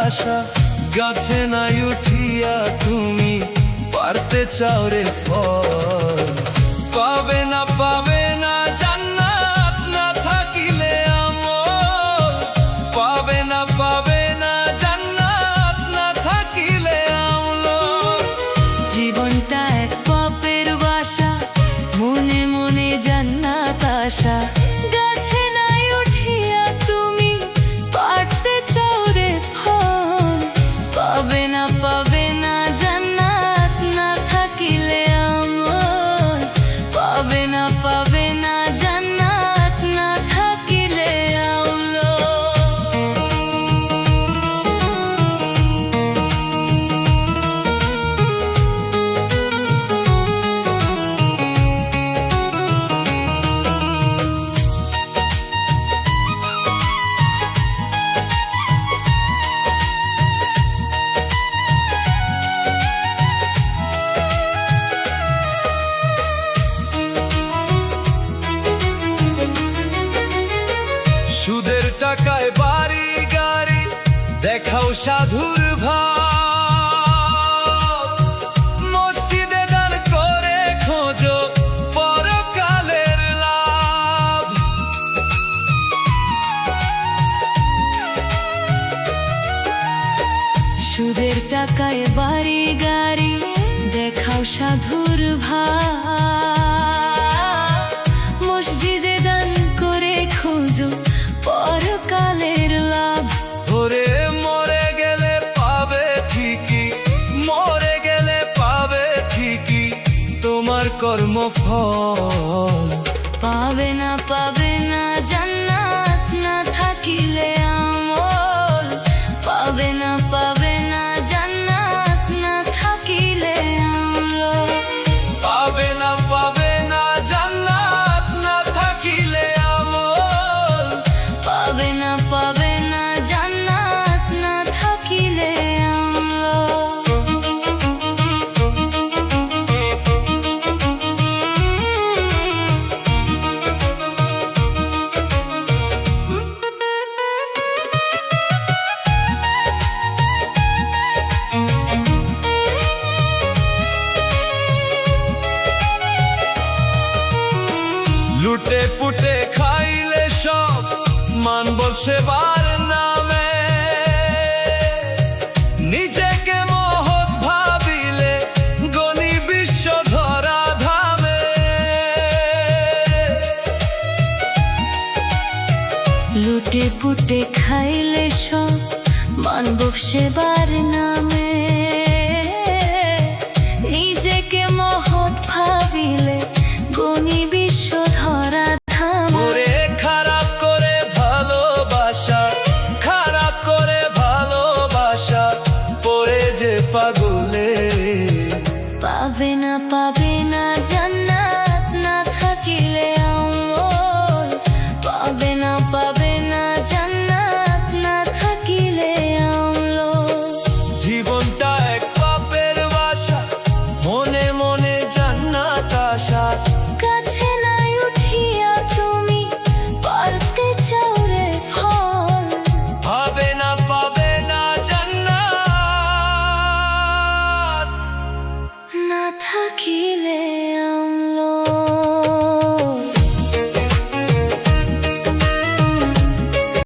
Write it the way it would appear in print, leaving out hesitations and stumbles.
আশা। গাছে নাই উঠিয়া তুমি পারতে চাও রে ফল, পাবে না পাবে না জান্নাত না থাকিলে আমল, পাবে না পাবে না জান্নাত না থাকিলে আমল। জীবনটা এক পাপের বাসা, মনে মনে জান্নাত আশা। গাছে নাই উঠিয়া তুমি পারতে চাও রে ফল, পাবে না পাবে না জান্নাত না থাকিলে আমল, পাবে না পাবে না জান্নাত না থাকিলে আমল। সুদের টাকায় বাড়ি গাড়ি দেখাও সাধুর ভাব, মসজিদে দান করে খোঁজো পরকালের লাভ। সুদের টাকায় বাড়ি গাড়ি দেখাও সাধুর ভাব, মসজিদে দান করে খোঁজো পরকালের লাভ। ওরে মরে গেলে পাবে ঠিকই, মরে গেলে পাবে ঠিকই তোমার কর্মফল, পাবে না পাবে না জান্নাত না থাকিলে আমল, পাবে না পাবে না জান্নাত না থাকিলে আমল, পাবে না পাবে না জান্নাত না থাকিলে আমল, পাবে না পাবে না জান্নাত না থাকিলে আমল। লুটে পুটে খাইলে সব মানব সেবার নামে, নিজেকে মহৎ ভাবিলে গণি বিশ্ব ধরা ধামে। লুটে পুটে খাইলে সব মানব সেবার নামে,